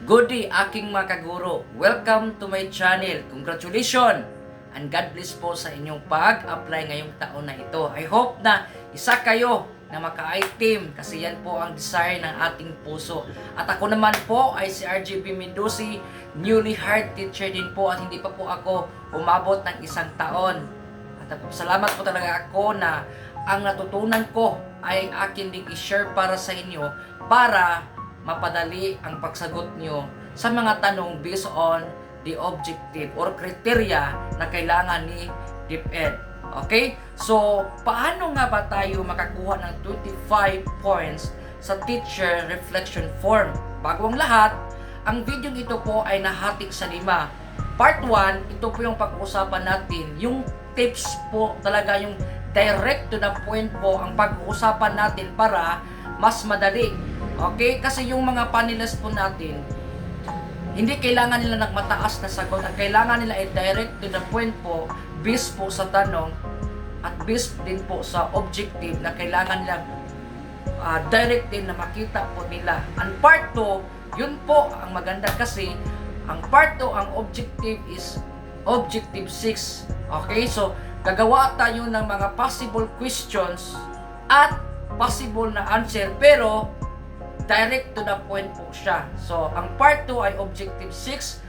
Good day aking mga kaguro. Welcome to my channel. Congratulations and God bless po sa inyong pag-apply ngayong taon na ito. I hope na isa kayo na maka-item kasi yan po ang desire ng ating puso. At ako naman po ay si RJB Mendozi, newly hired teacher din po at hindi pa po ako umabot ng 1 taon. At salamat po talaga ako na ang natutunan ko ay akin din i-share para sa inyo para mapadali ang pagsagot nyo sa mga tanong based on the objective or criteria na kailangan ni DepEd. Okay? So, paano nga ba tayo makakuha ng 25 points sa teacher reflection form? Bago ang lahat, ang video ito po ay nahati sa 5. Part 1, ito po yung pag-uusapan natin. Yung tips po talaga, yung direct to the point po ang pag-uusapan natin para mas madali. Okay? Kasi yung mga panelists po natin, hindi kailangan nila ng mataas na sagot. Ang kailangan nila ay direct to the point po, based po sa tanong, at based din po sa objective na kailangan nila direct din na makita po nila. Ang part 2, yun po ang maganda kasi ang part 2, ang objective is objective 6. Okay? So, gagawa tayo ng mga possible questions at possible na answer pero direct to the point po siya. So, ang part 2 ay objective 6,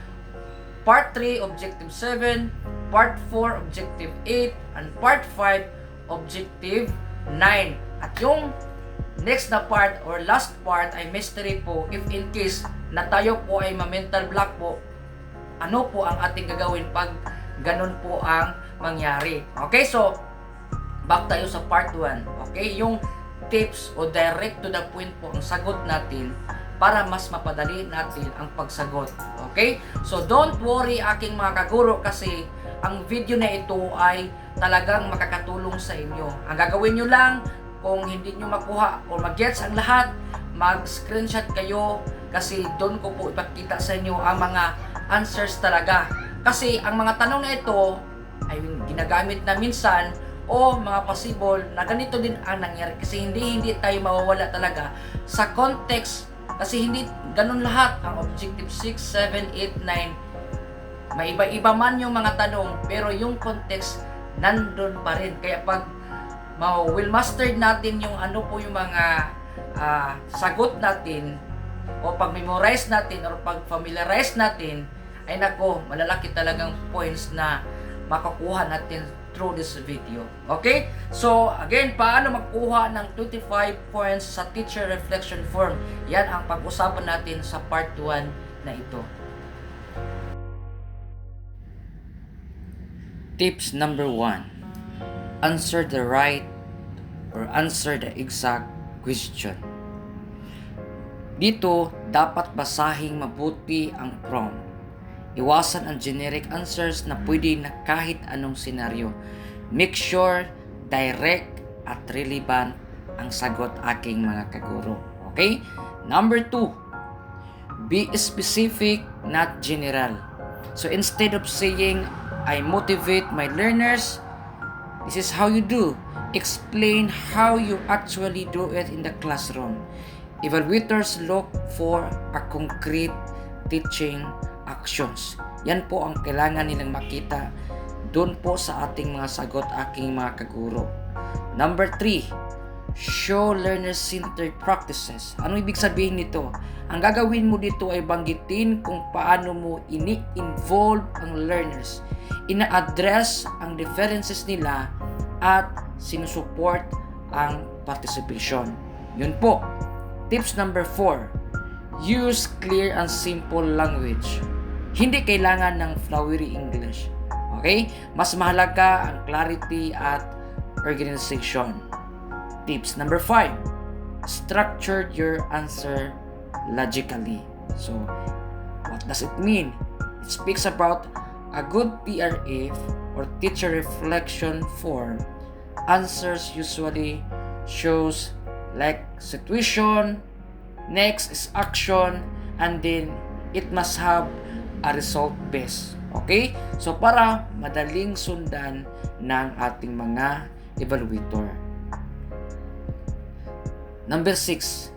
part 3 objective 7, part 4 objective 8, and part 5 objective 9. At yung next na part or last part ay mystery po. If in case na tayo po ay ma-mental block po, ano po ang ating gagawin pag ganun po ang mangyari. Okay, so back tayo sa part 1. Okay, yung tips o direct to the point po ang sagot natin para mas mapadali natin ang pagsagot. Okay? So don't worry aking mga kaguro kasi ang video na ito ay talagang makakatulong sa inyo. Ang gagawin nyo lang kung hindi nyo makuha o mag-gets ang lahat, mag-screenshot kayo kasi doon ko po ipakita sa inyo ang mga answers talaga. Kasi ang mga tanong na ito ay ginagamit na minsan o mga possible na ganito din ang nangyari kasi hindi tayo mawawala talaga sa context kasi hindi ganun lahat ang objective 6, 7, 8, 9 may iba-iba man yung mga tanong pero yung context nandun pa rin kaya pag will mastered natin yung ano po yung mga sagot natin o pag memorize natin or pag familiarize natin ay nako malalaki talagang points na makukuha natin through this video. Okay? So, again, paano magkuha ng 25 points sa teacher reflection form? Yan ang pag-usapan natin sa part 1 na ito. Tips number 1. Answer the right or answer the exact question. Dito, dapat basahing mabuti ang prompt. Iwasan ang generic answers na pwede na kahit anong senaryo. Make sure direct at relevant ang sagot aking mga kaguro. Okay? Number 2, be specific, not general. So instead of saying, I motivate my learners, this is how you do. Explain how you actually do it in the classroom. Evaluators look for a concrete teaching actions. Yan po ang kailangan nilang makita doon po sa ating mga sagot aking mga kaguro. Number 3, show learner-centered practices. Ano ibig sabihin nito? Ang gagawin mo dito ay banggitin kung paano mo ini-involve ang learners. Ina-address ang differences nila at sinusupport ang participation. Yun po. Tips number 4, use clear and simple language. Hindi kailangan ng flowery English. Okay? Mas mahalaga ang clarity at organization. Tips number 5. Structure your answer logically. So, what does it mean? It speaks about a good TRF or teacher reflection form. Answers usually shows like situation, next is action, and then it must have a result base. Okay? So, para madaling sundan ng ating mga evaluator. Number 6,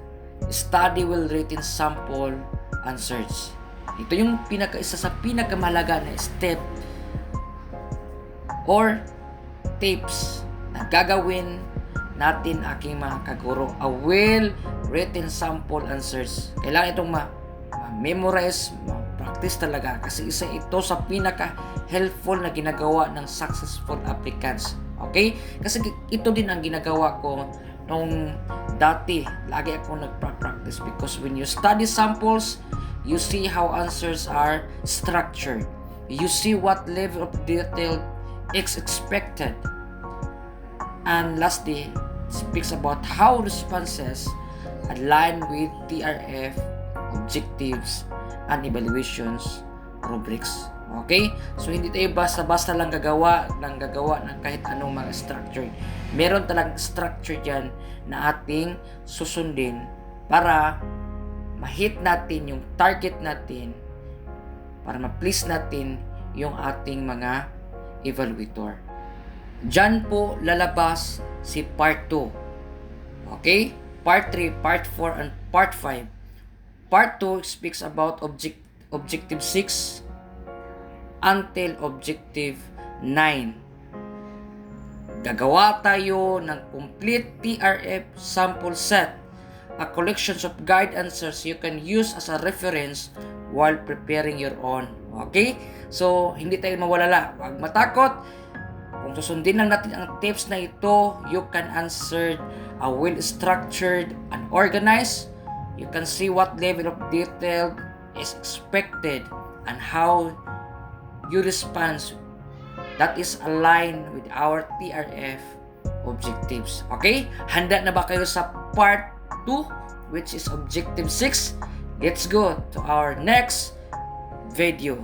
study well-written sample answers. Ito yung isa sa pinakamahalaga na step or tips na gagawin natin aking mga kaguro. A well-written sample answers. Kailangan itong ma-memorize, ma-practice talaga kasi isa ito sa pinaka-helpful na ginagawa ng successful applicants. Okay? Kasi ito din ang ginagawa ko nung dati. Lagi ako nagpa-practice because when you study samples, you see how answers are structured. You see what level of detail is expected. And lastly, speaks about how responses align with TRF objectives and evaluations rubrics. Okay? So, hindi tayo basta-basta lang gagawa ng kahit anong mga structure. Meron talagang structure dyan na ating susundin para ma-hit natin yung target natin, para ma-please natin yung ating mga evaluator. Diyan po lalabas si part 2. Okay? Part 3, part 4, and part 5. Part 2 speaks about objective 6 until objective 9. Gagawa tayo ng complete TRF sample set, a collection of guide answers you can use as a reference while preparing your own. Okay? So, hindi tayo mawalala. Huwag matakot. Kung susundin lang natin ang tips na ito, you can answer a well-structured and organized. You can see what level of detail is expected and how you respond that is aligned with our TRF objectives. Okay? Handa na ba kayo sa part 2, which is objective 6? Let's go to our next video.